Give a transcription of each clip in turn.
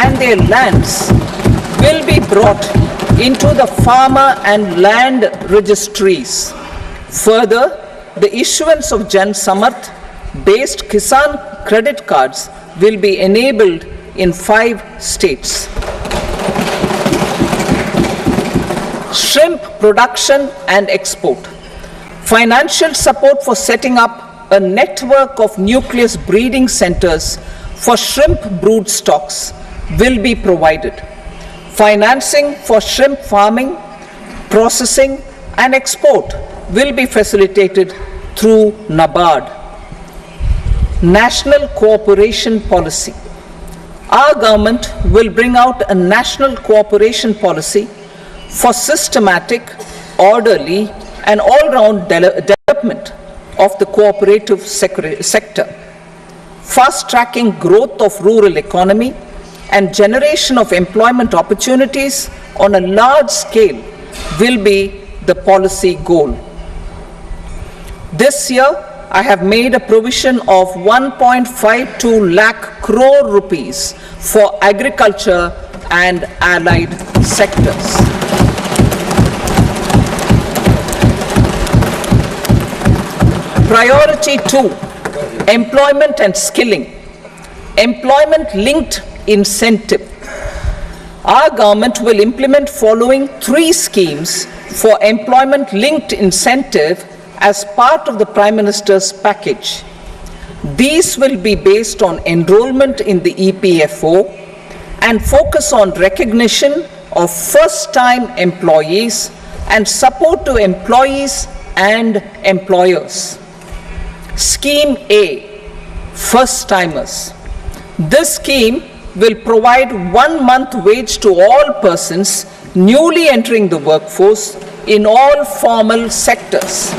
and their lands will be brought into the farmer and land registries. Further, the issuance of Jan Samarth based Kisan credit cards will be enabled in 5 states. Shrimp production and export. Financial support for setting up a network of nucleus breeding centers for shrimp brood stocks will be provided. Financing for shrimp farming, processing and export will be facilitated through NABARD. National cooperation policy. Our government will bring out a national cooperation policy for systematic, orderly and all-round development of the cooperative sector, fast-tracking growth of rural economy and generation of employment opportunities on a large scale will be the policy goal. This year, I have made a provision of 1.52 lakh crore rupees for agriculture and allied sectors. Priority 2, employment and skilling. Employment-linked incentive. Our government will implement following 3 schemes for employment-linked incentive as part of the Prime Minister's package. These will be based on enrollment in the EPFO and focus on recognition of first-time employees and support to employees and employers. Scheme A, first-timers. This scheme will provide 1 month wage to all persons newly entering the workforce in all formal sectors.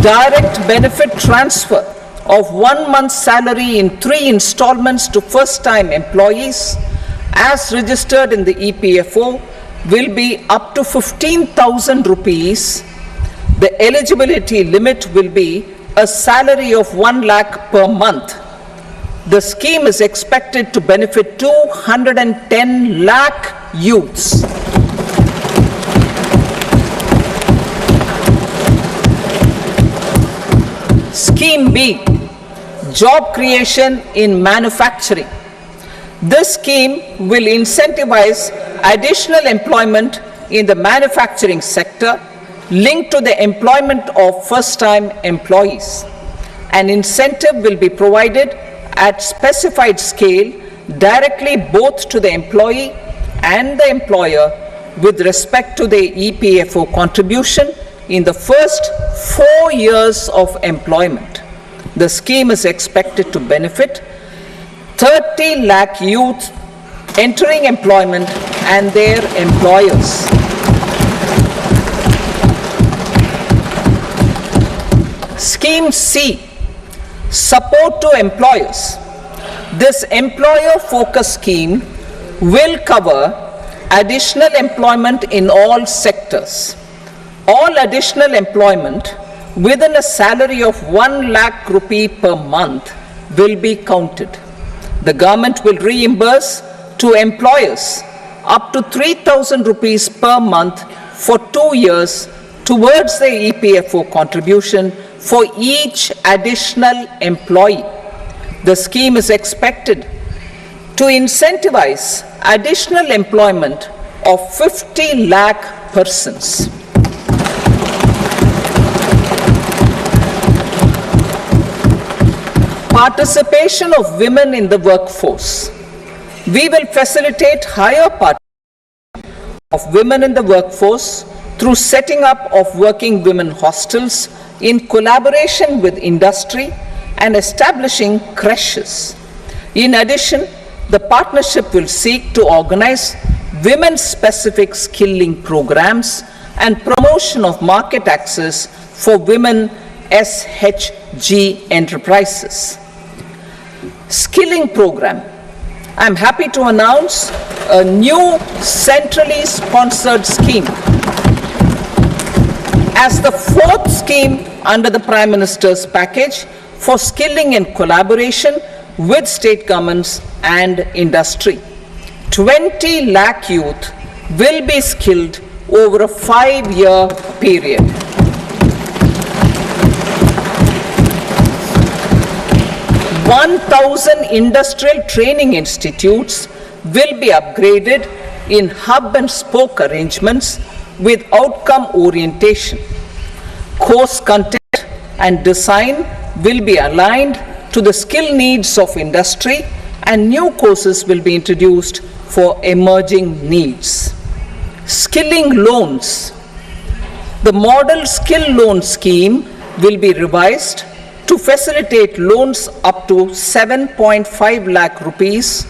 Direct benefit transfer of 1 month's salary in 3 installments to first-time employees as registered in the EPFO will be up to 15,000 rupees. The eligibility limit will be a salary of 1 lakh per month. The scheme is expected to benefit 210 lakh youths. Scheme B, job creation in manufacturing. This scheme will incentivize additional employment in the manufacturing sector linked to the employment of first-time employees. An incentive will be provided at specified scale directly both to the employee and the employer with respect to the EPFO contribution in the first 4 years of employment. The scheme is expected to benefit 30 lakh youth entering employment and their employers. Scheme C, support to employers. This employer-focused scheme will cover additional employment in all sectors. All additional employment within a salary of 1 lakh rupee per month will be counted. The government will reimburse to employers up to 3,000 rupees per month for 2 years towards the EPFO contribution for each additional employee. The scheme is expected to incentivize additional employment of 50 lakh persons. Participation of women in the workforce. We will facilitate higher participation of women in the workforce through setting up of working women hostels in collaboration with industry and establishing creches. In addition, the partnership will seek to organize women-specific skilling programs and promotion of market access for women SHG enterprises. Skilling program. I'm happy to announce a new centrally sponsored scheme as the 4th scheme under the Prime Minister's package for skilling in collaboration with state governments and industry. 20 lakh youth will be skilled over a 5-year period. $1,000 industrial training institutes will be upgraded in hub and spoke arrangements with outcome orientation. Course content and design will be aligned to the skill needs of industry, and new courses will be introduced for emerging needs. Skilling loans. The model skill loan scheme will be revised to facilitate loans up to 7.5 lakh rupees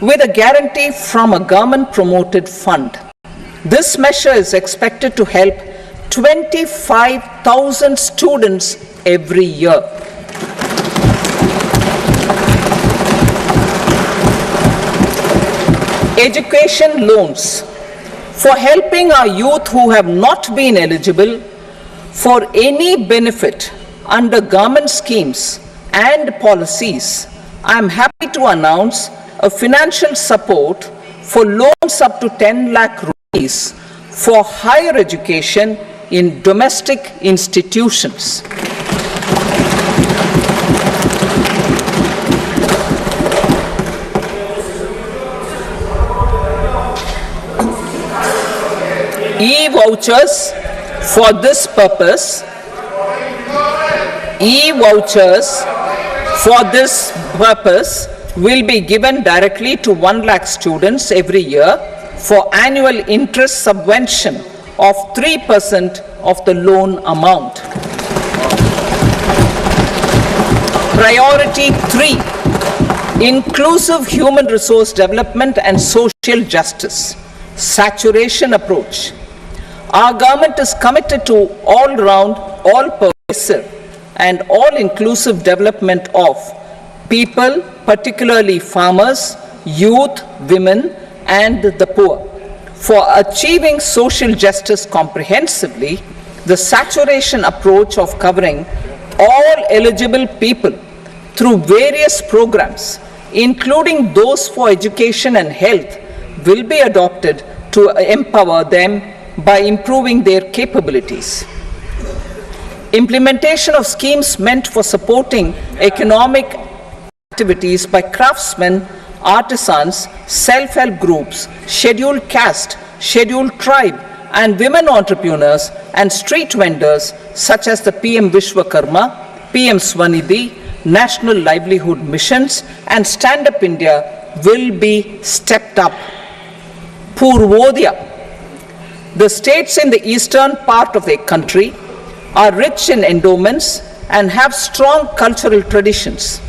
with a guarantee from a government promoted fund. This measure is expected to help 25,000 students every year. Education loans. For helping our youth who have not been eligible for any benefit under government schemes and policies, I am happy to announce a financial support for loans up to 10 lakh rupees for higher education in domestic institutions. E-vouchers for this purpose. E-vouchers for this purpose will be given directly to 1 lakh students every year for annual interest subvention of 3% of the loan amount. Priority 3, inclusive human resource development and social justice, saturation approach. Our government is committed to all-round, all-pervasive and all-inclusive development of people, particularly farmers, youth, women, and the poor. For achieving social justice comprehensively, the saturation approach of covering all eligible people through various programs, including those for education and health, will be adopted to empower them by improving their capabilities. Implementation of schemes meant for supporting economic activities by craftsmen, artisans, self-help groups, scheduled caste, scheduled tribe, and women entrepreneurs and street vendors such as the PM Vishwakarma, PM Swanidhi, National Livelihood Missions, and Stand Up India will be stepped up. Purvodaya. The states in the eastern part of the country are rich in endowments and have strong cultural traditions.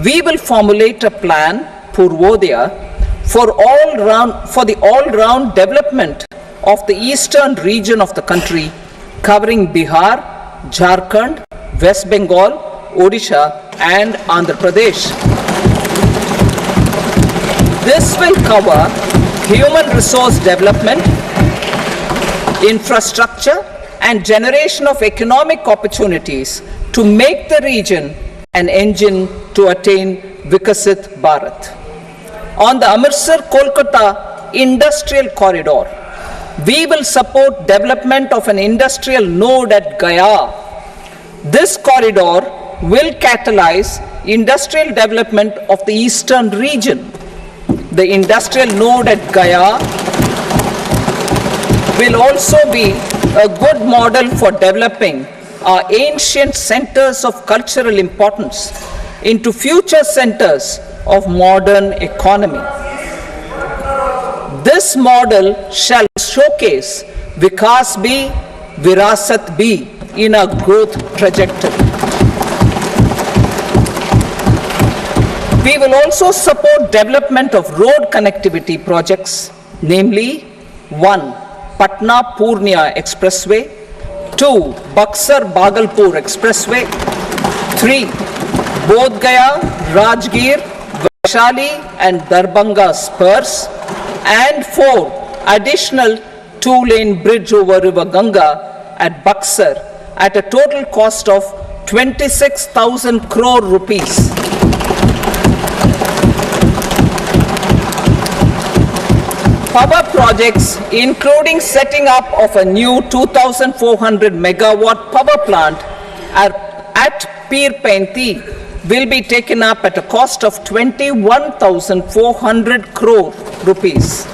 We will formulate a plan, Purvodaya, for the all-round development of the eastern region of the country, covering Bihar, Jharkhand, West Bengal, Odisha, and Andhra Pradesh. This will cover human resource development, infrastructure, and generation of economic opportunities to make the region an engine to attain Vikasit Bharat. On the Amritsar-Kolkata Industrial Corridor, we will support development of an industrial node at Gaya. This corridor will catalyze industrial development of the eastern region. The industrial node at Gaya will also be a good model for developing our ancient centers of cultural importance into future centers of modern economy. This model shall showcase Vikas B, Virasat B in our growth trajectory. We will also support development of road connectivity projects, namely 1. Patna-Purnia Expressway, 2. Buxar-Bhagalpur Expressway, 3. Bodh Gaya, Rajgir, Vaishali and Darbhanga spurs, and 4. Additional 2-lane bridge over River Ganga at Buxar at a total cost of 26,000 crore rupees. Power projects, including setting up of a new 2,400 megawatt power plant at Pir Painti, will be taken up at a cost of 21,400 crore rupees.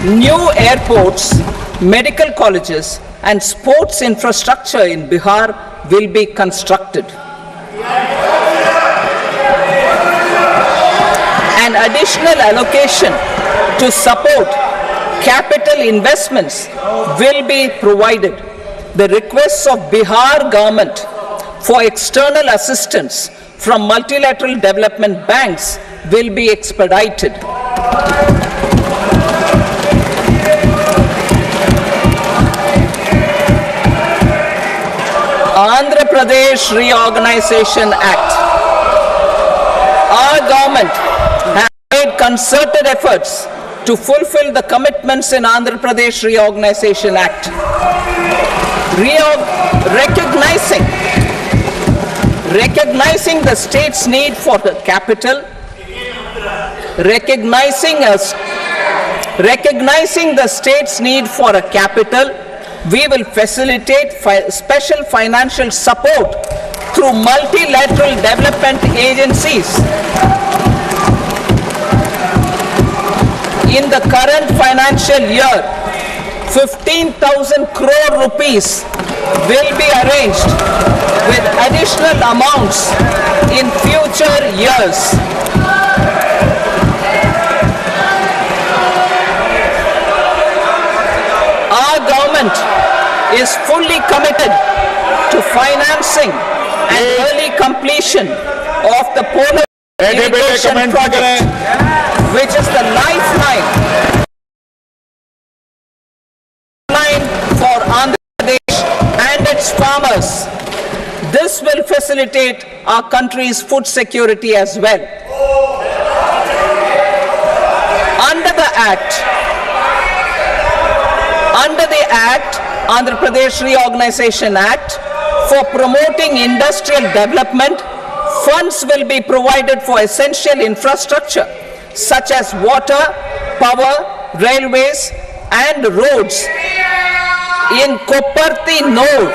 New airports, medical colleges, and sports infrastructure in Bihar will be constructed. An additional allocation to support capital investments will be provided. The requests of Bihar government for external assistance from multilateral development banks will be expedited. Andhra Pradesh Reorganization Act. Our government has made concerted efforts to fulfill the commitments in Andhra Pradesh Reorganization Act. Recognizing the state's need for the capital, recognizing the state's need for a capital, we will facilitate special financial support through multilateral development agencies. In the current financial year, 15,000 crore rupees will be arranged with additional amounts in future years. Our government is fully committed to financing and early completion of the polar irrigation project, which is the lifeline for Andhra Pradesh and its farmers. This will facilitate our country's food security as well. Under the Act, Andhra Pradesh Reorganization Act, for promoting industrial development, funds will be provided for essential infrastructure such as water, power, railways, and roads. In Kopparthi node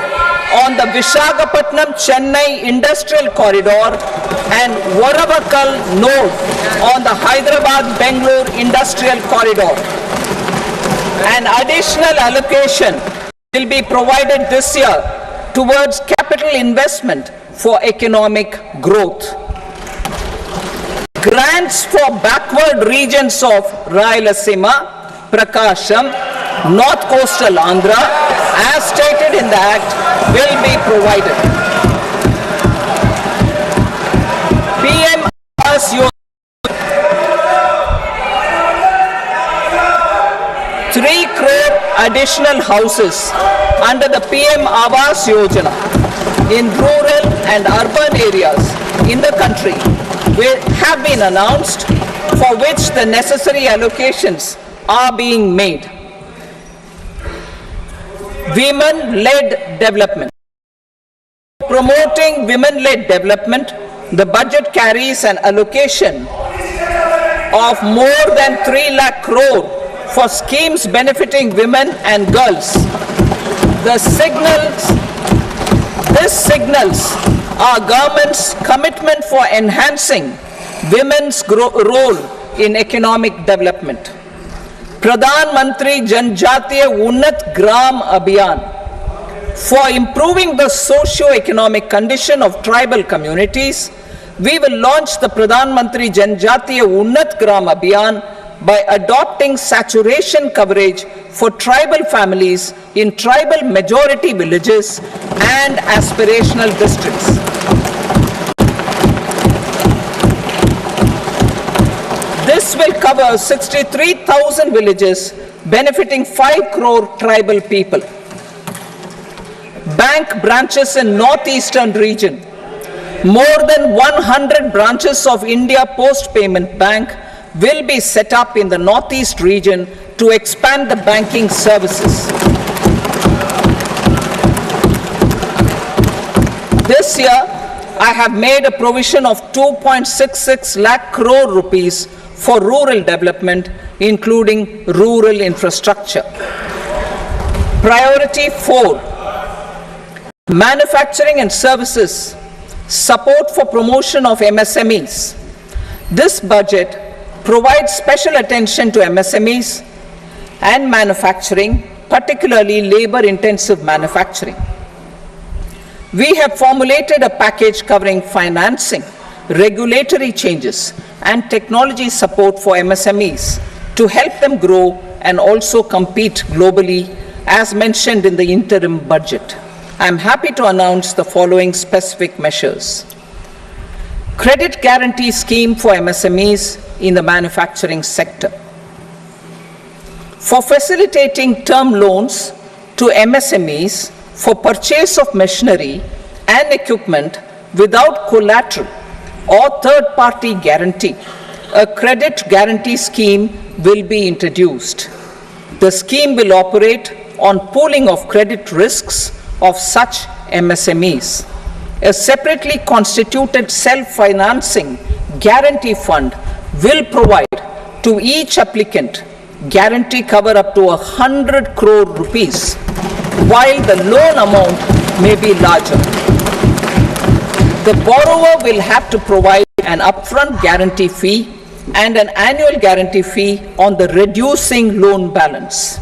on the Visakhapatnam-Chennai Industrial Corridor and Varavakal node on the Hyderabad-Bangalore Industrial Corridor. An additional allocation will be provided this year towards capital investment for economic growth. Grants for backward regions of Rayalaseema, Prakasham, North Coastal Andhra, as stated in the Act, will be provided. PM Awas Yojana, 3 crore additional houses under the PM Awas Yojana in rural and urban areas in the country have been announced, for which the necessary allocations are being made. Women-led development. Promoting women-led development, the budget carries an allocation of more than 3 lakh crore for schemes benefiting women and girls. This signals our government's commitment for enhancing women's role in economic development. Pradhan Mantri Janjatiya Unnat Gram Abhiyan, for improving the socio-economic condition of tribal communities, we will launch the Pradhan Mantri Janjatiya Unnat Gram Abhiyan by adopting saturation coverage for tribal families in tribal majority villages and aspirational districts. This will cover 63,000 villages, benefiting 5 crore tribal people. Bank branches in northeastern region. More than 100 branches of India Post Payment Bank will be set up in the northeast region to expand the banking services. This year, I have made a provision of 2.66 lakh crore rupees for rural development, including rural infrastructure. Priority 4, manufacturing and services, support for promotion of MSMEs. This budget provides special attention to MSMEs and manufacturing, particularly labor-intensive manufacturing. We have formulated a package covering financing, regulatory changes, and technology support for MSMEs to help them grow and also compete globally, as mentioned in the interim budget. I am happy to announce the following specific measures. Credit guarantee scheme for MSMEs in the manufacturing sector. For facilitating term loans to MSMEs for purchase of machinery and equipment without collateral or third-party guarantee, a credit guarantee scheme will be introduced. The scheme will operate on pooling of credit risks of such MSMEs. A separately constituted self-financing guarantee fund will provide to each applicant guarantee cover up to 100 crore rupees, while the loan amount may be larger. The borrower will have to provide an upfront guarantee fee and an annual guarantee fee on the reducing loan balance.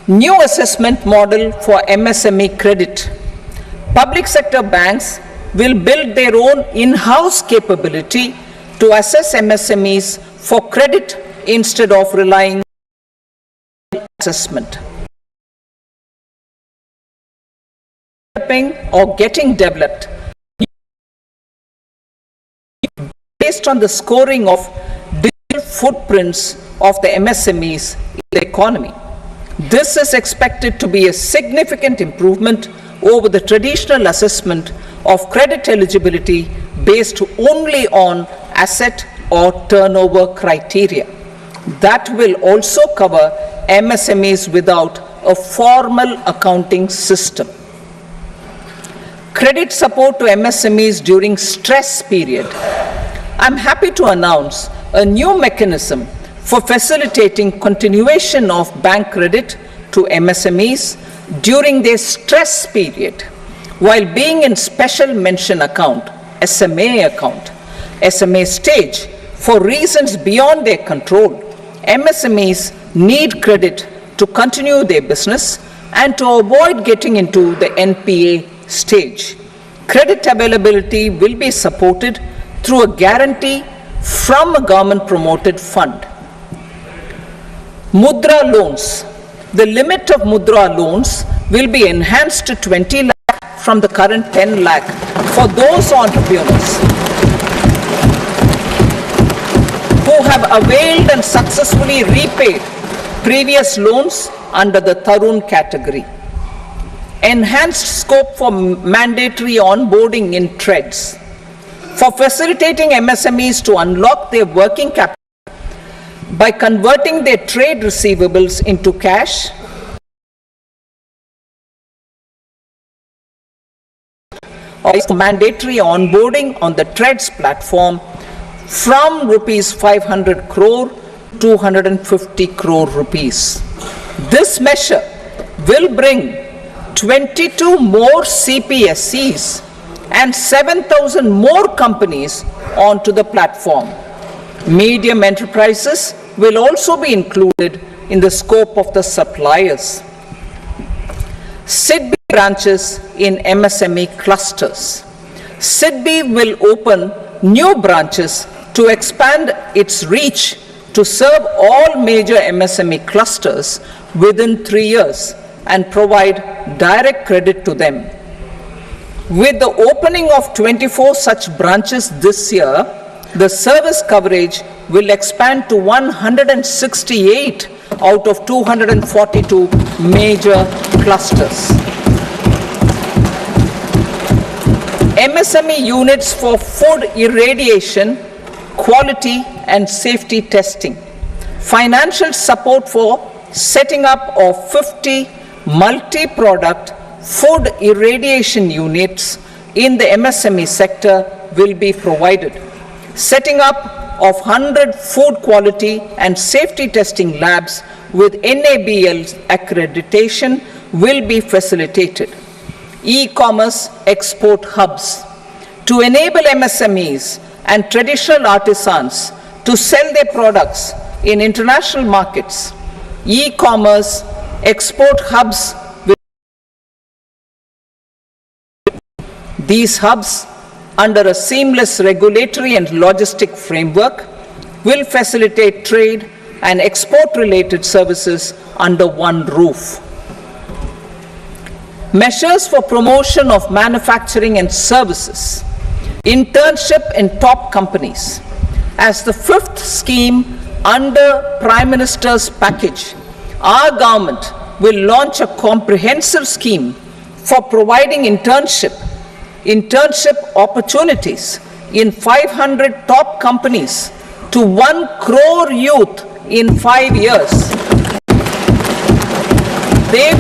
New assessment model for MSME credit. Public sector banks will build their own in-house capability to assess MSMEs for credit instead of relying on assessment. Or getting developed based on the scoring of digital footprints of the MSMEs in the economy. This is expected to be a significant improvement over the traditional assessment of credit eligibility based only on asset or turnover criteria. That will also cover MSMEs without a formal accounting system. Credit support to MSMEs during stress period. I'm happy to announce a new mechanism for facilitating continuation of bank credit to MSMEs during their stress period while being in special mention account, SMA account, SMA stage. For reasons beyond their control, MSMEs need credit to continue their business and to avoid getting into the NPA stage. Credit availability will be supported through a guarantee from a government-promoted fund. Mudra loans. The limit of Mudra loans will be enhanced to 20 lakh from the current 10 lakh for those entrepreneurs who have availed and successfully repaid previous loans under the Tarun category. Enhanced scope for mandatory onboarding in trades. For facilitating MSMEs to unlock their working capital by converting their trade receivables into cash, or mandatory onboarding on the trades platform from rupees 500 crore to 250 crore rupees. This measure will bring 22 more CPSCs and 7,000 more companies onto the platform. Medium enterprises will also be included in the scope of the suppliers. SIDBI branches in MSME clusters. SIDBI will open new branches to expand its reach to serve all major MSME clusters within 3 years and provide direct credit to them. With the opening of 24 such branches this year, the service coverage will expand to 168 out of 242 major clusters. MSME units for food irradiation, quality and safety testing. Financial support for setting up of 50 multi-product food irradiation units in the MSME sector will be provided. Setting up of 100 food quality and safety testing labs with NABL accreditation will be facilitated. E-commerce export hubs to enable MSMEs and traditional artisans to sell their products in international markets. E-commerce export hubs will these hubs, under a seamless regulatory and logistic framework, will facilitate trade and export-related services under one roof. Measures for promotion of manufacturing and services. Internship in top companies. As the fifth scheme under Prime Minister's package, our government will launch a comprehensive scheme for providing internship opportunities in 500 top companies to 1 crore youth in 5 years. They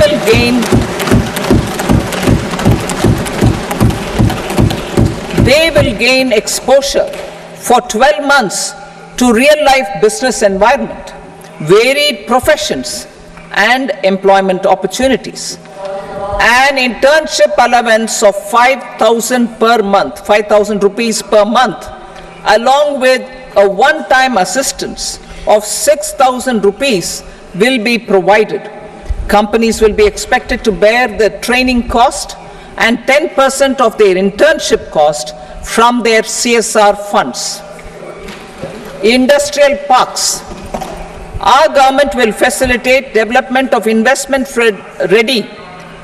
will gain exposure for 12 months to real-life business environment, varied professions, and employment opportunities. An internship allowance of 5,000 per month, 5,000 rupees per month, along with a one-time assistance of 6,000 rupees will be provided. Companies will be expected to bear the training cost and 10% of their internship cost from their CSR funds. Industrial parks. Our government will facilitate development of investment-ready,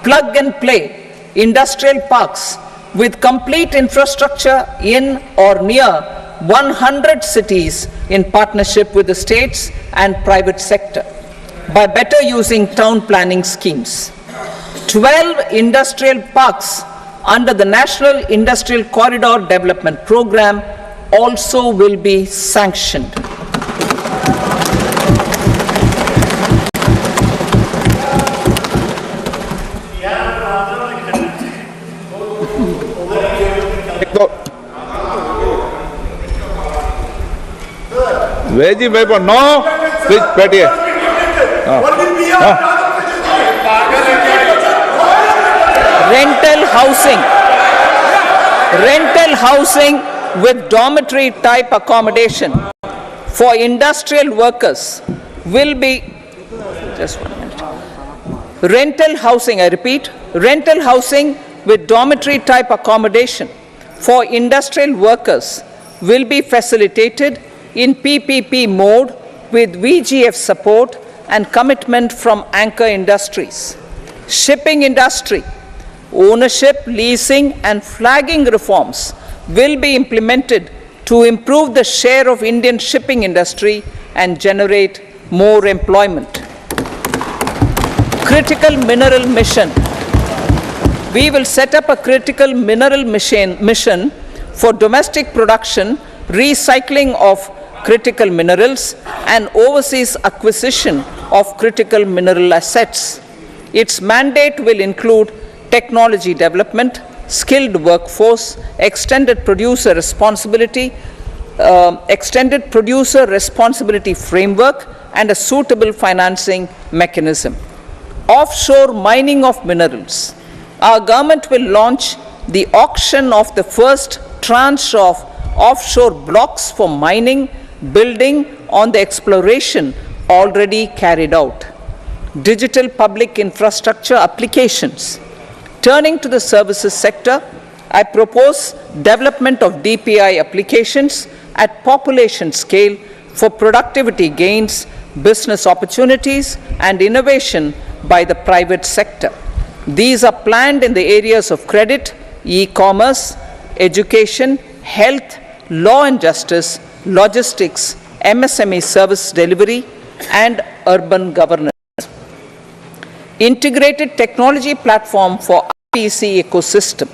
plug-and-play industrial parks with complete infrastructure in or near 100 cities in partnership with the states and private sector by better using town planning schemes. 12 industrial parks under the National Industrial Corridor Development Program also will be sanctioned. Veggie paper, no. Please, Betty. Rental housing with dormitory type accommodation for industrial workers will be, just 1 minute. Rental housing, I repeat, rental housing with dormitory type accommodation for industrial workers will be facilitated in PPP mode with VGF support and commitment from anchor industries. Shipping industry, ownership, leasing and flagging reforms will be implemented to improve the share of Indian shipping industry and generate more employment. Critical mineral mission. We will set up a critical mineral mission for domestic production, recycling of critical minerals and overseas acquisition of critical mineral assets. Its mandate will include technology development, skilled workforce, extended producer responsibility framework, and a suitable financing mechanism. Offshore mining of minerals. Our government will launch the auction of the first tranche of offshore blocks for mining, building on the exploration already carried out. Digital public infrastructure applications. Turning to the services sector, I propose development of DPI applications at population scale for productivity gains, business opportunities, and innovation by the private sector. These are planned in the areas of credit, e-commerce, education, health, law and justice, logistics, MSME service delivery, and urban governance. Integrated technology platform for IPC ecosystem.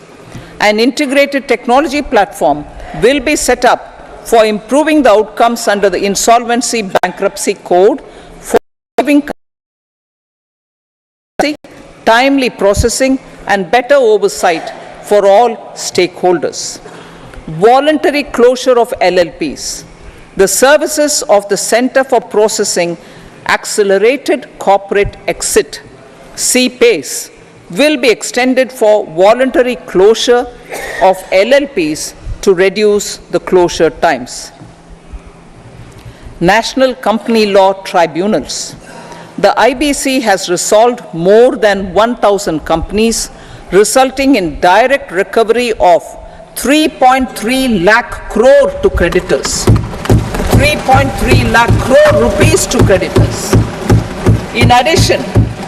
An integrated technology platform will be set up for improving the outcomes under the Insolvency Bankruptcy Code for giving timely processing and better oversight for all stakeholders. Voluntary closure of LLPs. The services of the Center for Processing Accelerated Corporate Exit, CPACE, will be extended for voluntary closure of LLPs to reduce the closure times. National Company Law Tribunals. The IBC has resolved more than 1,000 companies, resulting in direct recovery of 3.3 lakh crore to creditors. 3.3 lakh crore rupees to creditors. In addition,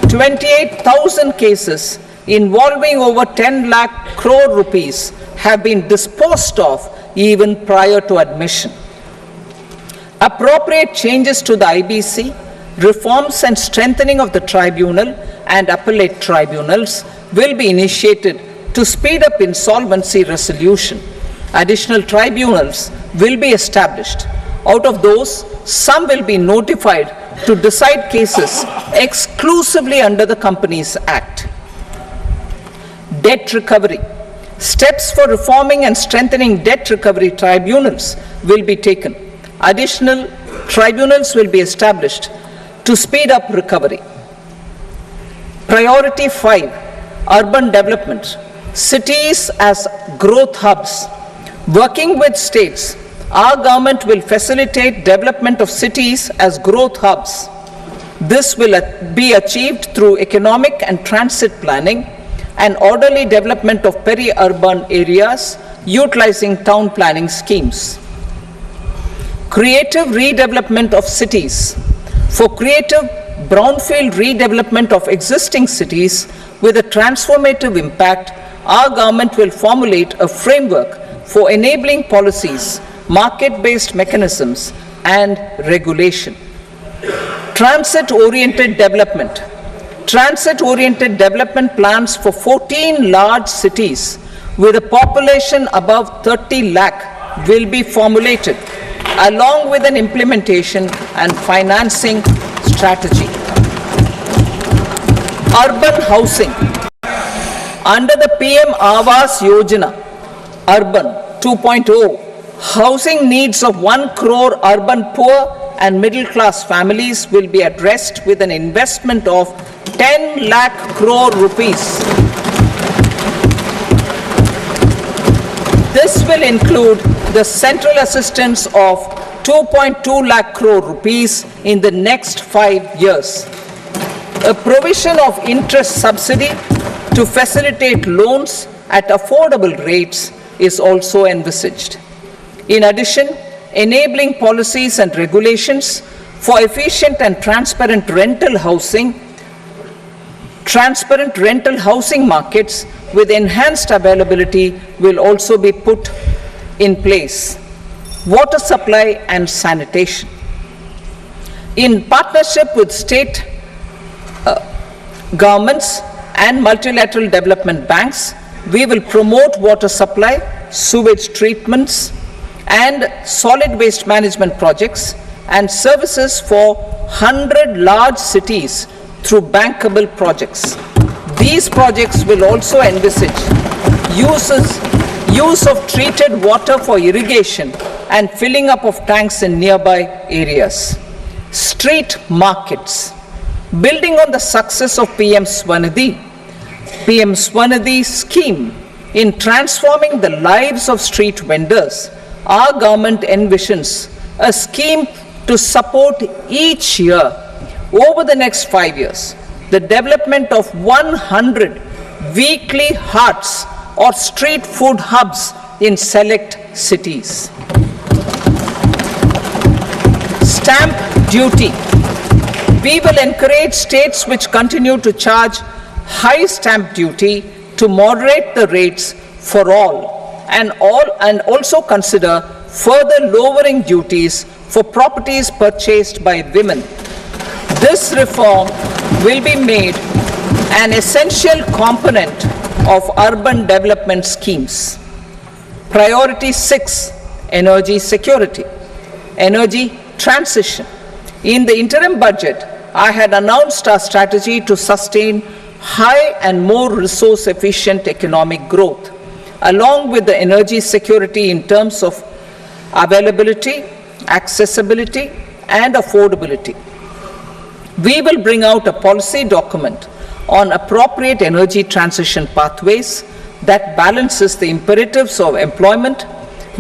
28,000 cases involving over 10 lakh crore rupees have been disposed of even prior to admission. Appropriate changes to the IBC, reforms and strengthening of the tribunal and appellate tribunals will be initiated to speed up insolvency resolution. Additional tribunals will be established. Out of those, some will be notified to decide cases exclusively under the Companies Act. Debt recovery. Steps for reforming and strengthening debt recovery tribunals will be taken. Additional tribunals will be established to speed up recovery. Priority 5, urban development. Cities as growth hubs. Working with states, our government will facilitate development of cities as growth hubs. This will be achieved through economic and transit planning and orderly development of peri-urban areas utilizing town planning schemes. Creative redevelopment of cities. For creative brownfield redevelopment of existing cities with a transformative impact, our government will formulate a framework for enabling policies, market-based mechanisms, and regulation. Transit-oriented development. Transit-oriented development plans for 14 large cities with a population above 30 lakh will be formulated, along with an implementation and financing strategy. Urban housing. Under the PM Awas Yojana, Urban 2.0, housing needs of 1 crore urban poor and middle class families will be addressed with an investment of 10 lakh crore rupees. This will include the central assistance of 2.2 lakh crore rupees in the next 5 years. A provision of interest subsidy to facilitate loans at affordable rates is also envisaged. In addition, enabling policies and regulations for efficient and transparent rental housing markets with enhanced availability will also be put in place. Water supply and sanitation. In partnership with state governments and multilateral development banks, we will promote water supply, sewage treatments, and solid waste management projects and services for 100 large cities through bankable projects. These projects will also envisage use of treated water for irrigation and filling up of tanks in nearby areas. Street markets. Building on the success of PM Swanidhi scheme in transforming the lives of street vendors, our government envisions a scheme to support each year over the next 5 years the development of 100 weekly hearts or street food hubs in select cities. Stamp duty. We will encourage states which continue to charge high stamp duty to moderate the rates for all and also consider further lowering duties for properties purchased by women. This reform will be made an essential component of urban development schemes. Priority 6, energy security, energy transition. In the interim budget, I had announced our strategy to sustain high and more resource-efficient economic growth. along with the energy security in terms of availability, accessibility, and affordability. We will bring out a policy document on appropriate energy transition pathways that balances the imperatives of employment,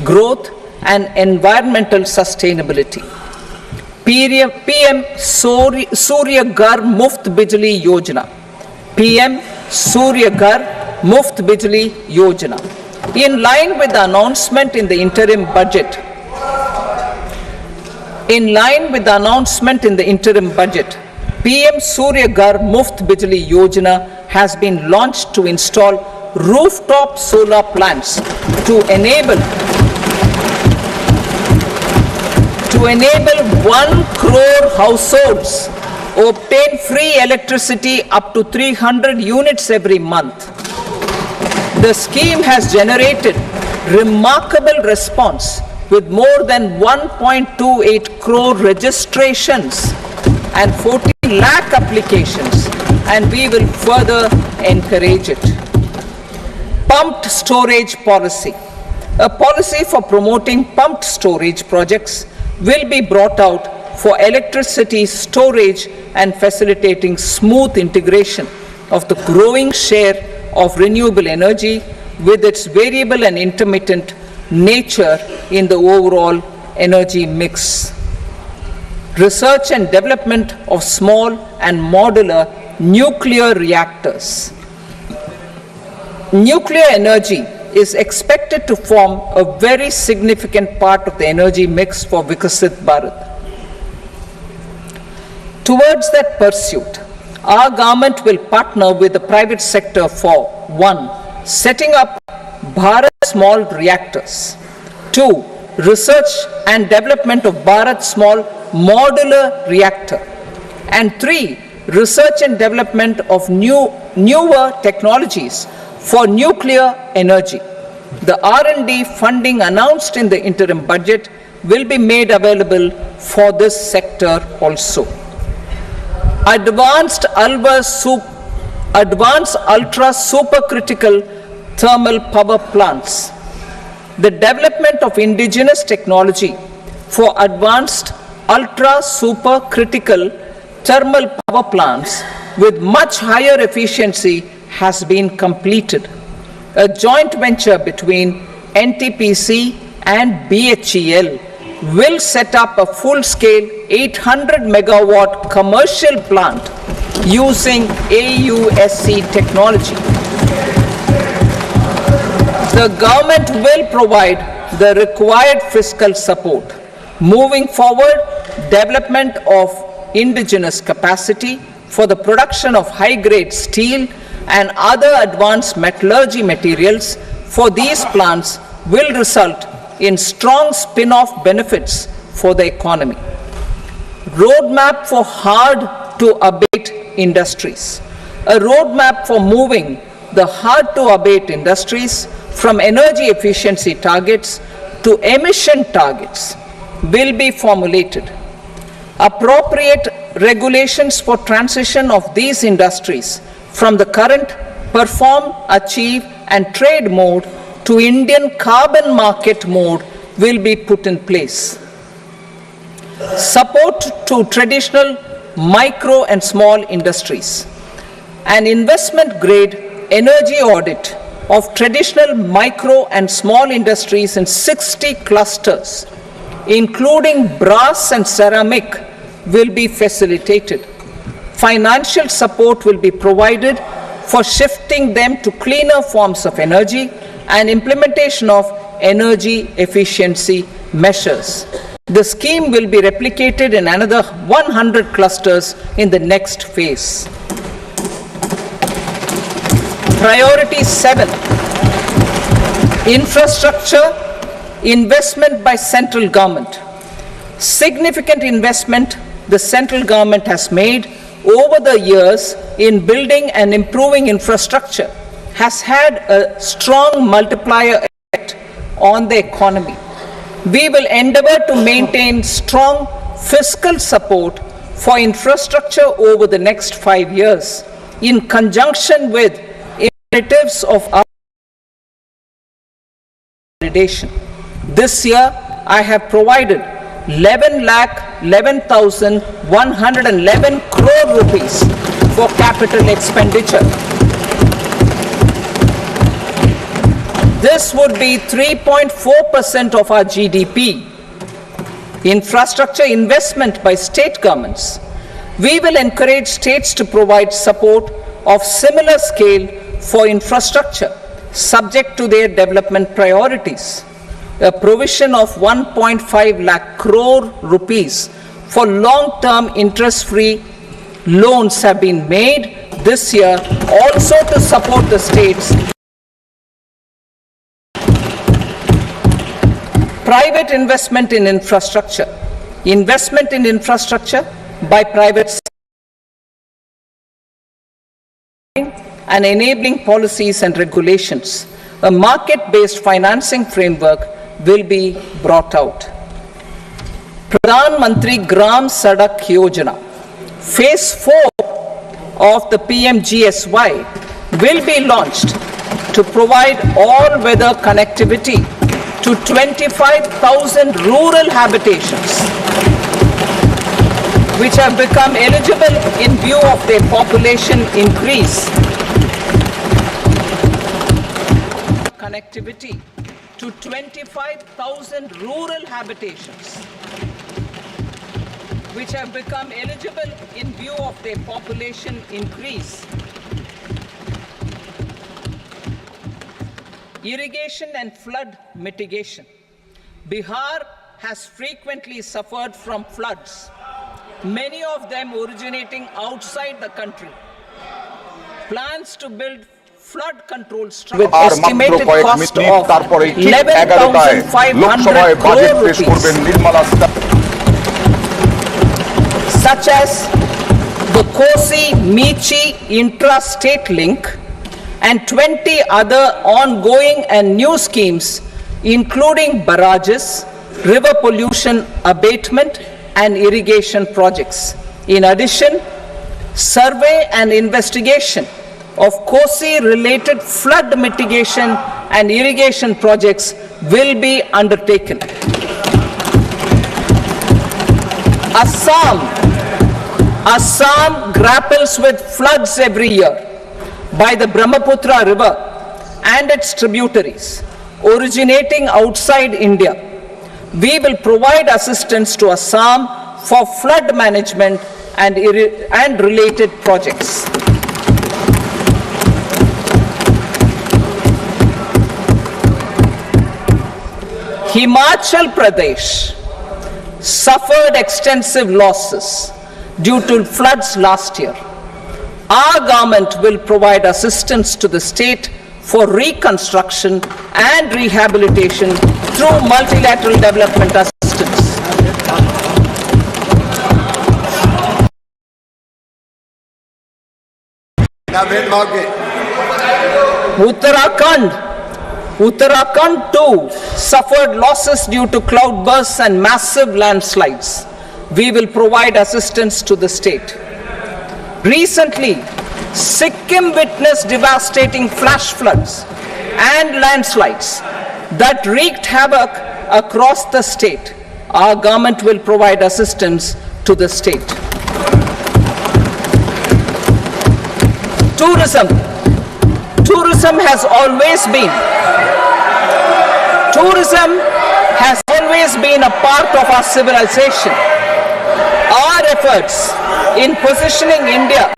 growth, and environmental sustainability. PM Surya Ghar Muft Bijli Yojana. PM Surya Ghar Muft Bijli Yojana. In line with the announcement in the interim budget, PM Surya Ghar Muft Bijli Yojana has been launched to install rooftop solar plants to enable 1 crore households obtain free electricity up to 300 units every month. The scheme has generated remarkable response with more than 1.28 crore registrations and 14 lakh applications, and we will further encourage it. Pumped storage policy. A policy for promoting pumped storage projects will be brought out for electricity storage and facilitating smooth integration of the growing share of renewable energy with its variable and intermittent nature in the overall energy mix. Research and development of small and modular nuclear reactors. Nuclear energy is expected to form a very significant part of the energy mix for Vikasit Bharat. Towards that pursuit, our government will partner with the private sector for 1. Setting up Bharat Small Reactors, 2. Research and development of Bharat Small Modular Reactor, and 3. Research and development of newer technologies for nuclear energy. The R&D funding announced in the interim budget will be made available for this sector also. Advanced ultra supercritical thermal power plants. The development of indigenous technology for advanced ultra supercritical thermal power plants with much higher efficiency has been completed. A joint venture between NTPC and BHEL will set up a full-scale 800 megawatt commercial plant using AUSC technology. The government will provide the required fiscal support. Moving forward, development of indigenous capacity for the production of high-grade steel and other advanced metallurgy materials for these plants will result in strong spin-off benefits for the economy. Roadmap for hard-to-abate industries. A roadmap for moving the hard-to-abate industries from energy efficiency targets to emission targets will be formulated. Appropriate regulations for transition of these industries from the current perform, achieve, and trade mode to Indian carbon market mode will be put in place. Support to traditional micro and small industries. An investment grade energy audit of traditional micro and small industries in 60 clusters, including brass and ceramic, will be facilitated. Financial support will be provided for shifting them to cleaner forms of energy and implementation of energy efficiency measures. The scheme will be replicated in another 100 clusters in the next phase. Priority 7, infrastructure investment by central government. Significant investment the central government has made over the years in building and improving infrastructure has had a strong multiplier effect on the economy. We will endeavor to maintain strong fiscal support for infrastructure over the next 5 years in conjunction with imperatives of our consolidation. This year, I have provided 11,11,111 crore rupees for capital expenditure. This would be 3.4% of our GDP. Infrastructure investment by state governments. We will encourage states to provide support of similar scale for infrastructure, subject to their development priorities. A provision of 1.5 lakh crore rupees for long-term interest-free loans have been made this year also to support the states. Private investment in infrastructure. Investment in infrastructure by private sector and enabling policies and regulations. A market-based financing framework will be brought out. Pradhan Mantri Gram Sadak Yojana, Phase 4 of the PMGSY will be launched to provide all-weather connectivity to 25,000 rural habitations, which have become eligible in view of their population increase. Connectivity to 25,000 rural habitations, which have become eligible in view of their population increase. Irrigation and flood mitigation. Bihar has frequently suffered from floods, many of them originating outside the country. Plans to build flood control structures with estimated cost of 11,500 crore rupees, such as the Kosi-Michi intra-state link and 20 other ongoing and new schemes, including barrages, river pollution abatement, and irrigation projects. In addition, survey and investigation of Kosi-related flood mitigation and irrigation projects will be undertaken. Assam grapples with floods every year by the Brahmaputra River and its tributaries originating outside India. We will provide assistance to Assam for flood management and related projects. Himachal Pradesh suffered extensive losses due to floods last year. Our government will provide assistance to the state for reconstruction and rehabilitation through multilateral development assistance. Uttarakhand too suffered losses due to cloudbursts and massive landslides. We will provide assistance to the state. Recently, Sikkim witnessed devastating flash floods and landslides that wreaked havoc across the state. Our government will provide assistance to the state. Tourism. Tourism has always been a part of our civilization. Our efforts in positioning India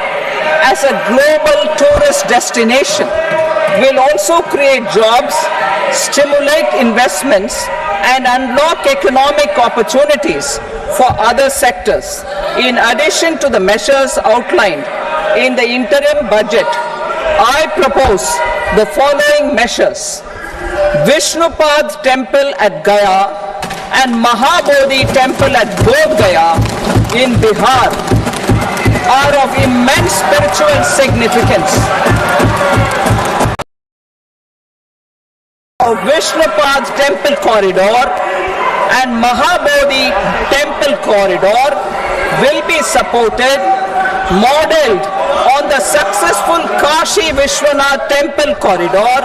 as a global tourist destination will also create jobs, stimulate investments, and unlock economic opportunities for other sectors. In addition to the measures outlined in the interim budget, I propose the following measures. Vishnupad Temple at Gaya and Mahabodhi Temple at Bodh Gaya in Bihar are of immense spiritual significance. Vishnupad Temple Corridor and Mahabodhi Temple Corridor will be supported, modeled on the successful Kashi Vishwanath temple corridor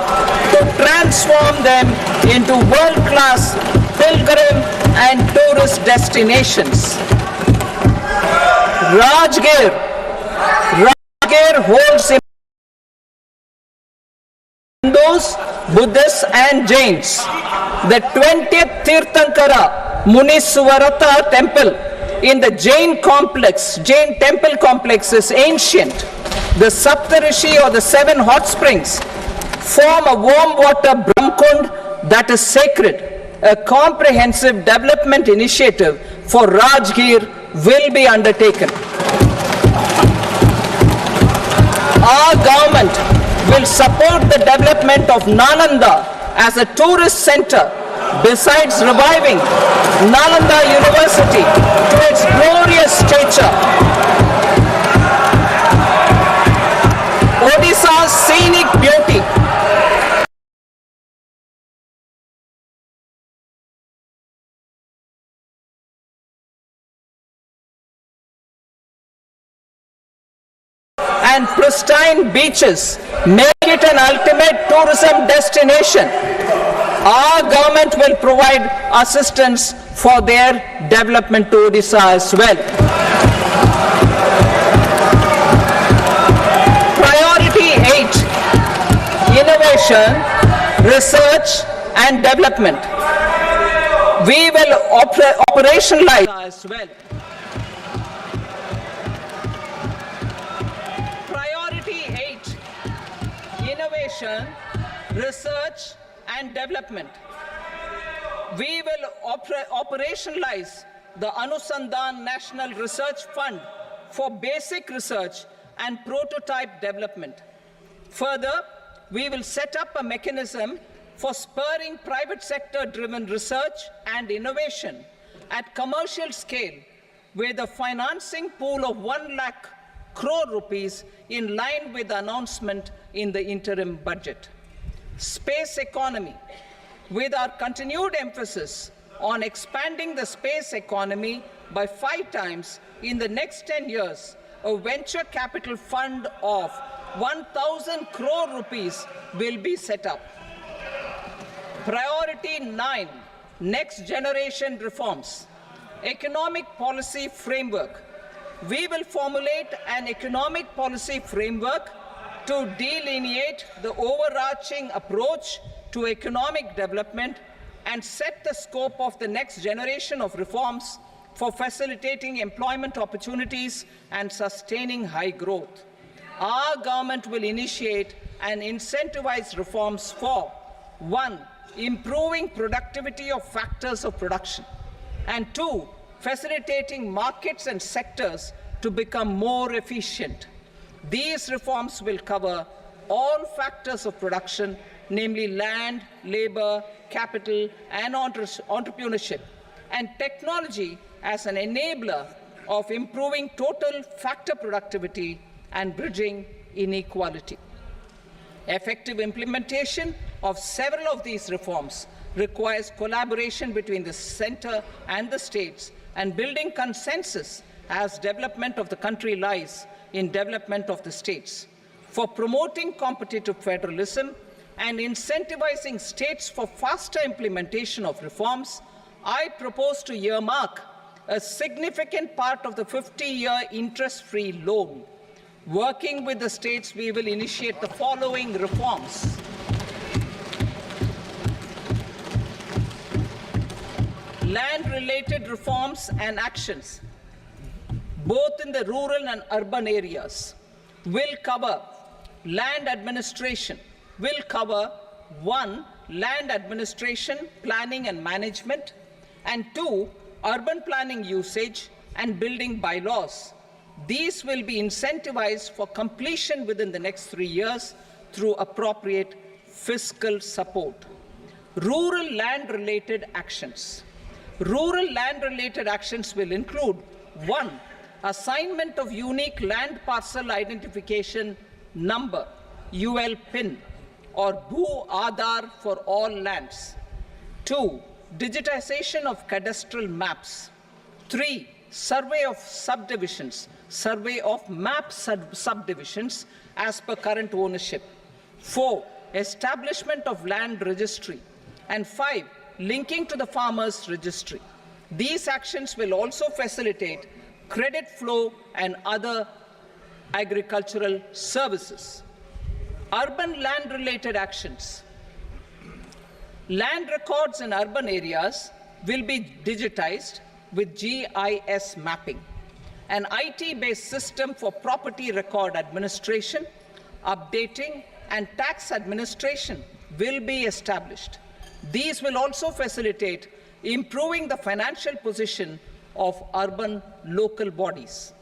to transform them into world-class pilgrim and tourist destinations. Rajgir holds Hindus, Buddhists and Jains. The 20th Tirthankara Muniswarata temple in the Jain temple complex is ancient. The Saptarishi or the 7 hot springs form a warm water Brahmkund that is sacred. A comprehensive development initiative for Rajgir will be undertaken. Our government will support the development of Nalanda as a tourist center, besides reviving Nalanda University to its glorious stature. Odisha's scenic beauty and pristine beaches make it an ultimate tourism destination. Our government will provide assistance for their development to Odisha as well. Priority 8, innovation, research and development. We will operationalize as well. Priority 8, innovation, research and development. We will operationalize the Anusandhan National Research Fund for basic research and prototype development. Further, we will set up a mechanism for spurring private sector driven research and innovation at commercial scale with a financing pool of 1 lakh crore rupees in line with the announcement in the interim budget. Space economy. With our continued emphasis on expanding the space economy by 5 times in the next 10 years, a venture capital fund of 1,000 crore rupees will be set up. Priority 9, next generation reforms. Economic policy framework. We will formulate an economic policy framework to delineate the overarching approach to economic development and set the scope of the next generation of reforms for facilitating employment opportunities and sustaining high growth. Our government will initiate and incentivize reforms for 1. Improving productivity of factors of production, and 2. Facilitating markets and sectors to become more efficient. These reforms will cover all factors of production, namely land, labor, capital, and entrepreneurship, and technology as an enabler of improving total factor productivity and bridging inequality. Effective implementation of several of these reforms requires collaboration between the center and the states and building consensus as development of the country lies in development of the states. For promoting competitive federalism and incentivizing states for faster implementation of reforms, I propose to earmark a significant part of the 50-year interest-free loan. Working with the states, we will initiate the following reforms. Land-related reforms and actions, both in the rural and urban areas, will cover land administration, will cover 1. Land administration, planning and management, and 2. Urban planning usage and building bylaws. These will be incentivized for completion within the next 3 years through appropriate fiscal support. Rural land-related actions. Rural land-related actions will include 1. Assignment of unique land parcel identification number, UL PIN, or Bhu Aadhaar for all lands. 2. Digitization of cadastral maps. 3. Survey of subdivisions survey of map subdivisions as per current ownership. 4. Establishment of land registry. And 5. Linking to the farmers registry. These actions will also facilitate credit flow and other agricultural services. Urban land-related actions. Land records in urban areas will be digitized with GIS mapping. An IT-based system for property record administration, updating, and tax administration will be established. These will also facilitate improving the financial position of urban local bodies.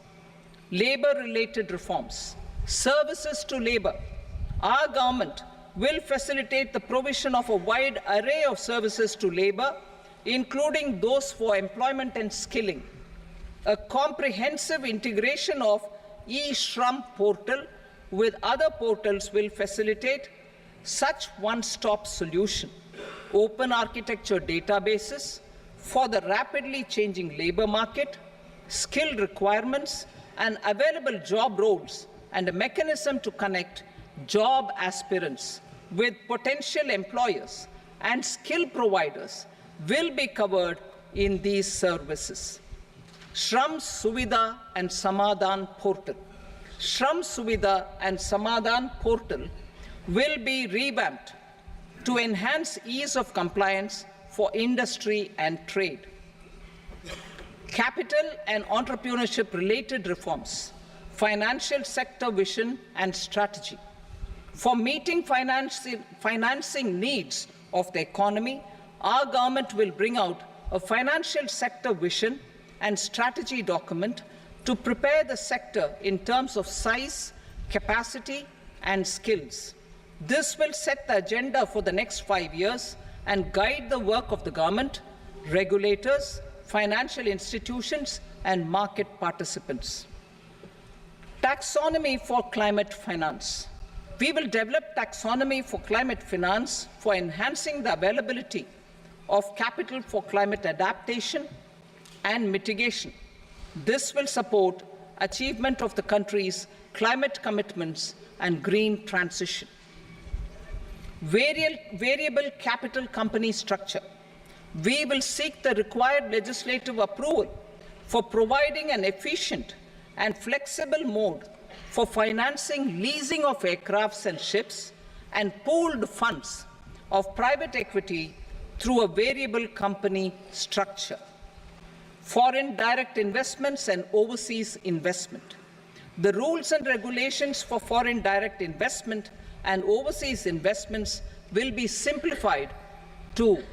Labor-related reforms. Services to labor. Our government will facilitate the provision of a wide array of services to labor, including those for employment and skilling. A comprehensive integration of e-Shram portal with other portals will facilitate such one-stop solution. Open architecture databases for the rapidly changing labor market, skill requirements, and available job roles, and a mechanism to connect job aspirants with potential employers and skill providers will be covered in these services. Shram Suvidha and Samadhan portal. Shram Suvidha and Samadhan portal will be revamped to enhance ease of compliance for industry and trade. Capital and entrepreneurship related reforms, financial sector vision and strategy. For meeting financing needs of the economy, our government will bring out a financial sector vision and strategy document to prepare the sector in terms of size, capacity, and skills. This will set the agenda for the next 5 years and guide the work of the government, regulators, financial institutions, and market participants. Taxonomy for climate finance. We will develop taxonomy for climate finance for enhancing the availability of capital for climate adaptation and mitigation. This will support achievement of the country's climate commitments and green transition. Variable capital company structure. We will seek the required legislative approval for providing an efficient and flexible mode for financing leasing of aircrafts and ships and pooled funds of private equity through a variable company structure. Foreign direct investments and overseas investment. The rules and regulations for foreign direct investment and overseas investments will be simplified to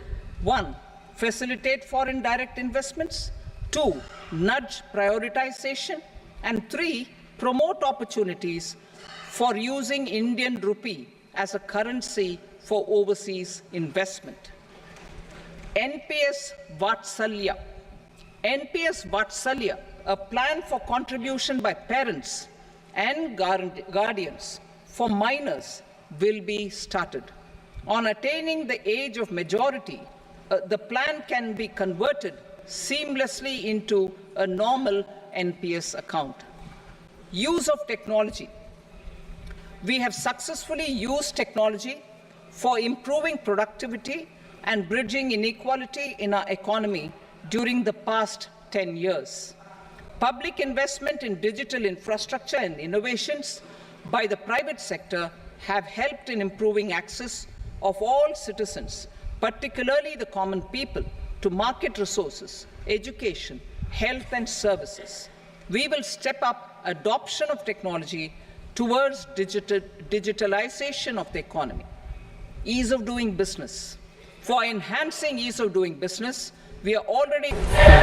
1. Facilitate foreign direct investments, 2. Nudge prioritization, and 3. Promote opportunities for using Indian rupee as a currency for overseas investment. NPS Vatsalya. NPS Vatsalya, a plan for contribution by parents and guardians for minors, will be started. On attaining the age of majority, the plan can be converted seamlessly into a normal NPS account. Use of technology. We have successfully used technology for improving productivity and bridging inequality in our economy during the past 10 years. Public investment in digital infrastructure and innovations by the private sector have helped in improving access of all citizens, particularly the common people, to market resources, education, health, and services. We will step up adoption of technology towards digitalization of the economy. Ease of doing business. For enhancing ease of doing business, we are already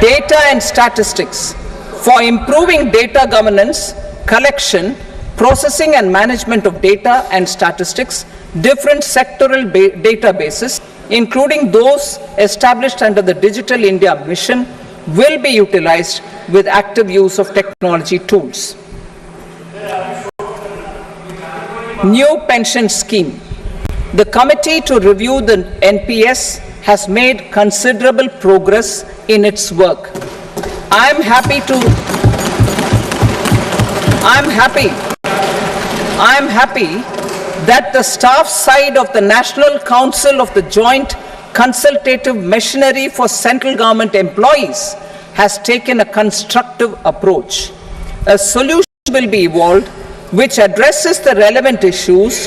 data and statistics. For improving data governance, collection, processing and management of data and statistics, different sectoral databases, including those established under the Digital India Mission, will be utilized with active use of technology tools. New pension scheme. The committee to review the NPS has made considerable progress in its work. I am happy to I'm happy that the staff side of the National Council of the Joint Consultative Machinery for Central Government Employees has taken a constructive approach. A solution will be evolved which addresses the relevant issues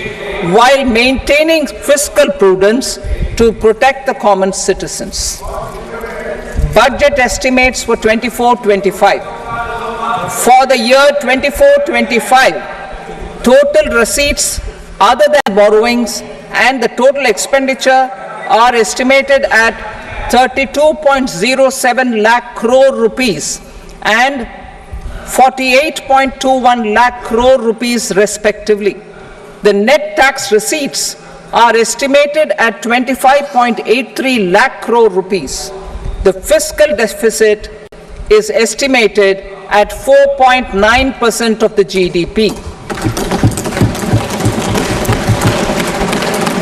while maintaining fiscal prudence to protect the common citizens. Budget estimates for 24-25. For the year 24-25, total receipts other than borrowings and the total expenditure are estimated at 32.07 lakh crore rupees and 48.21 lakh crore rupees respectively. The net tax receipts are estimated at 25.83 lakh crore rupees. The fiscal deficit is estimated at 4.9% of the GDP.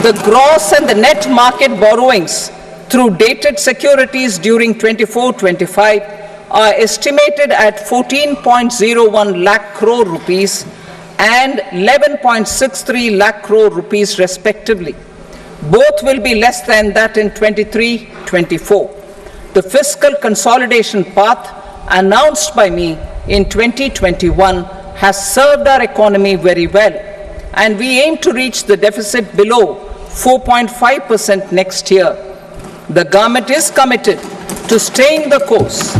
The gross and the net market borrowings through dated securities during 24-25 are estimated at 14.01 lakh crore rupees and 11.63 lakh crore rupees respectively. Both will be less than that in 23-24. The fiscal consolidation path announced by me in 2021 has served our economy very well, and we aim to reach the deficit below 4.5% next year. The government is committed to staying the course.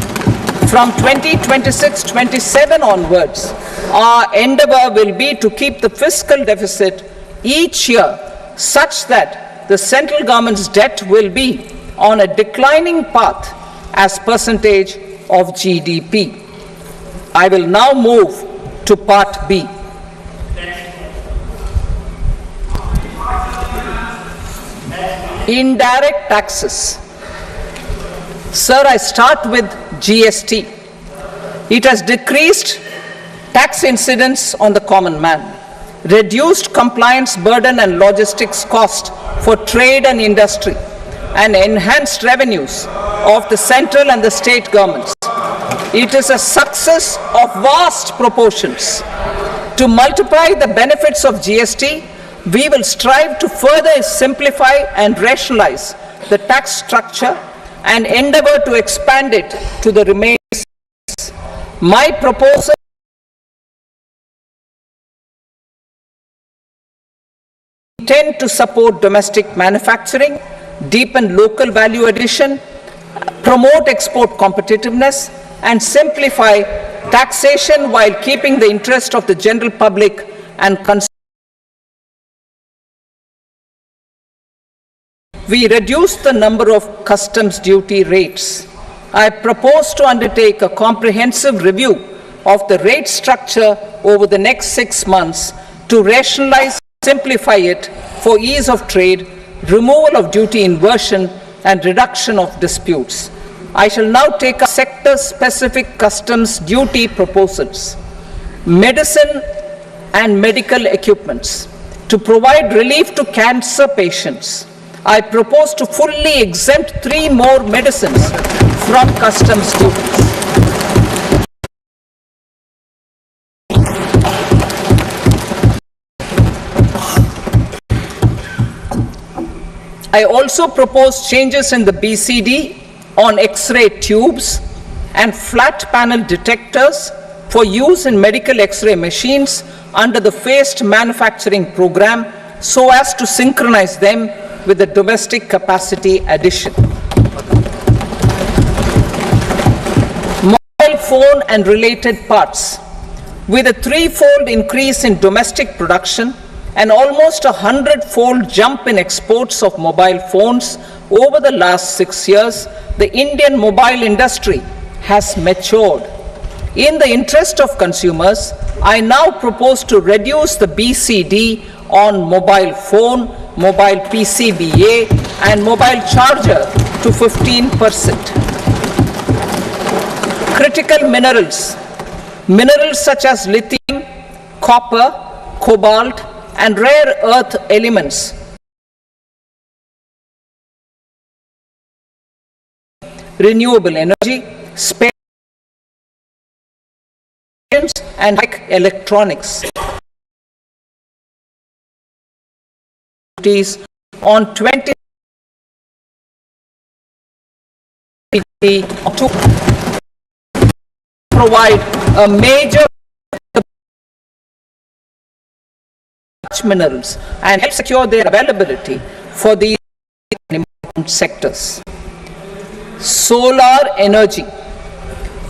From 2026-27 onwards, our endeavor will be to keep the fiscal deficit each year such that the central government's debt will be on a declining path as percentage of GDP. I will now move to Part B. Indirect taxes. Sir, I start with GST. It has decreased tax incidence on the common man, reduced compliance burden and logistics cost for trade and industry, and enhanced revenues of the central and the state governments. It is a success of vast proportions. To multiply the benefits of GST, we will strive to further simplify and rationalize the tax structure and endeavor to expand it to the remaining states. My proposal intend to support domestic manufacturing, deepen local value addition, promote export competitiveness, and simplify taxation while keeping the interest of the general public and consumers. We reduced the number of customs duty rates. I propose to undertake a comprehensive review of the rate structure over the next 6 months to rationalize and simplify it for ease of trade, removal of duty inversion, and reduction of disputes. I shall now take up sector-specific customs duty proposals. Medicine and medical equipments. To provide relief to cancer patients, I propose to fully exempt 3 more medicines from customs duties. I also propose changes in the BCD on X-ray tubes and flat panel detectors for use in medical X-ray machines under the phased manufacturing program so as to synchronize them with the domestic capacity addition. Mobile phone and related parts. With a 3-fold increase in domestic production and almost a 100-fold jump in exports of mobile phones over the last 6 years, the Indian mobile industry has matured. In the interest of consumers, I now propose to reduce the BCD on mobile phone, mobile PCBA, and mobile charger to 15%. Critical minerals. Minerals such as lithium, copper, cobalt, and rare earth elements renewable energy, space and electronics on 20 to provide a major minerals and help secure their availability for these important sectors. Solar energy.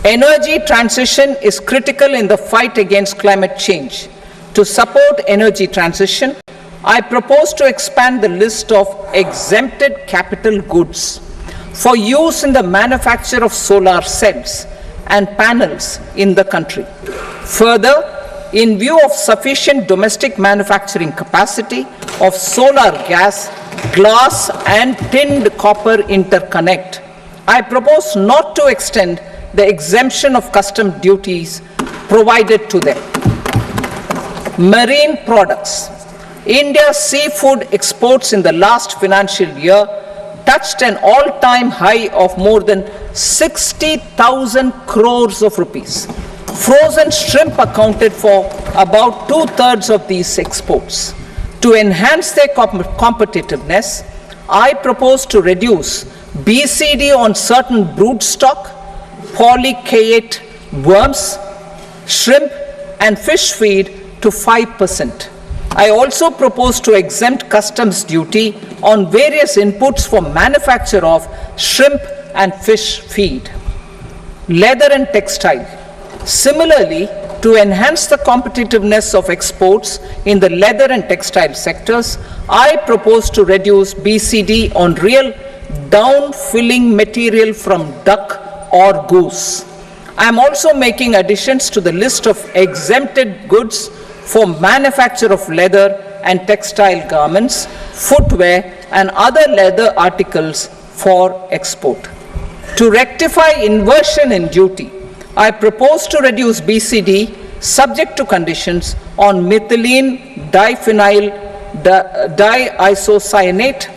Energy transition is critical in the fight against climate change. To support energy transition, I propose to expand the list of exempted capital goods for use in the manufacture of solar cells and panels in the country. Further, in view of sufficient domestic manufacturing capacity of solar gas, glass and tinned copper interconnect, I propose not to extend the exemption of custom duties provided to them. Marine products. India's seafood exports in the last financial year touched an all-time high of more than 60,000 crores of rupees. Frozen shrimp accounted for about 2/3 of these exports. To enhance their competitiveness, I propose to reduce BCD on certain broodstock, polychaete worms, shrimp and fish feed to 5%. I also propose to exempt customs duty on various inputs for manufacture of shrimp and fish feed. Leather and textile. Similarly, to enhance the competitiveness of exports in the leather and textile sectors, I propose to reduce BCD on real down-filling material from duck or goose. I am also making additions to the list of exempted goods for manufacture of leather and textile garments, footwear and other leather articles for export. To rectify inversion in duty, I propose to reduce BCD subject to conditions on methylene diphenyl diisocyanate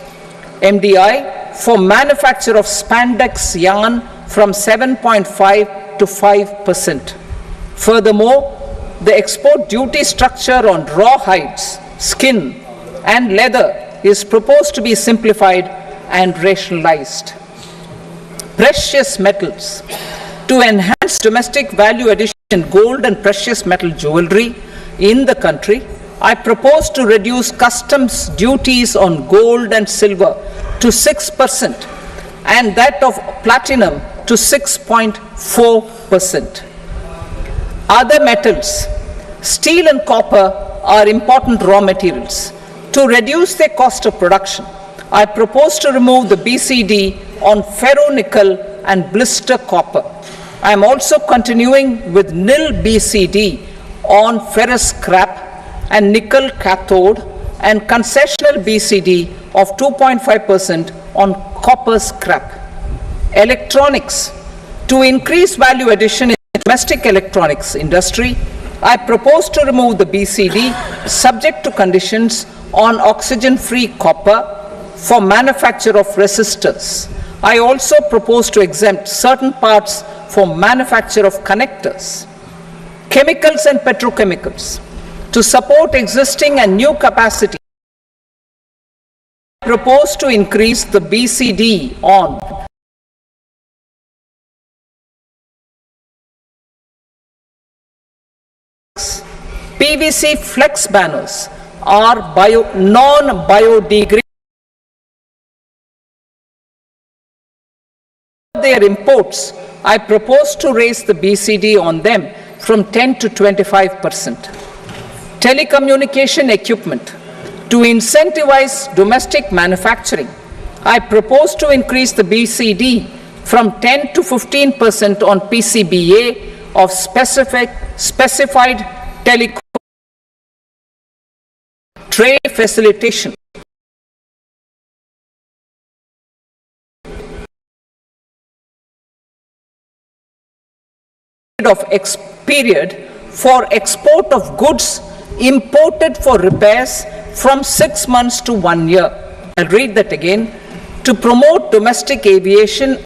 MDI for manufacture of spandex yarn from 7.5 to 5%. Furthermore, the export duty structure on raw hides, skin and leather is proposed to be simplified and rationalized. Precious metals. To enhance domestic value addition in gold and precious metal jewelry in the country, I propose to reduce customs duties on gold and silver to 6% and that of platinum to 6.4%. Other metals. Steel and copper are important raw materials. To reduce their cost of production, I propose to remove the BCD on ferronickel and blister copper. I am also continuing with nil BCD on ferrous scrap and nickel cathode and concessional BCD of 2.5% on copper scrap. Electronics. To increase value addition in the domestic electronics industry, I propose to remove the BCD subject to conditions on oxygen-free copper for manufacture of resistors. I also propose to exempt certain parts for manufacture of connectors. Chemicals and petrochemicals. To support existing and new capacity, I propose to increase the BCD on PVC flex banners are non-biodegradable. Their imports, I propose to raise the BCD on them from 10 to 25%. Telecommunication equipment. To incentivize domestic manufacturing, I propose to increase the BCD from 10 to 15% on PCBA of specified telecom trade facilitation. Period for export of goods imported for repairs from 6 months to 1 year. I'll read that again. To promote domestic aviation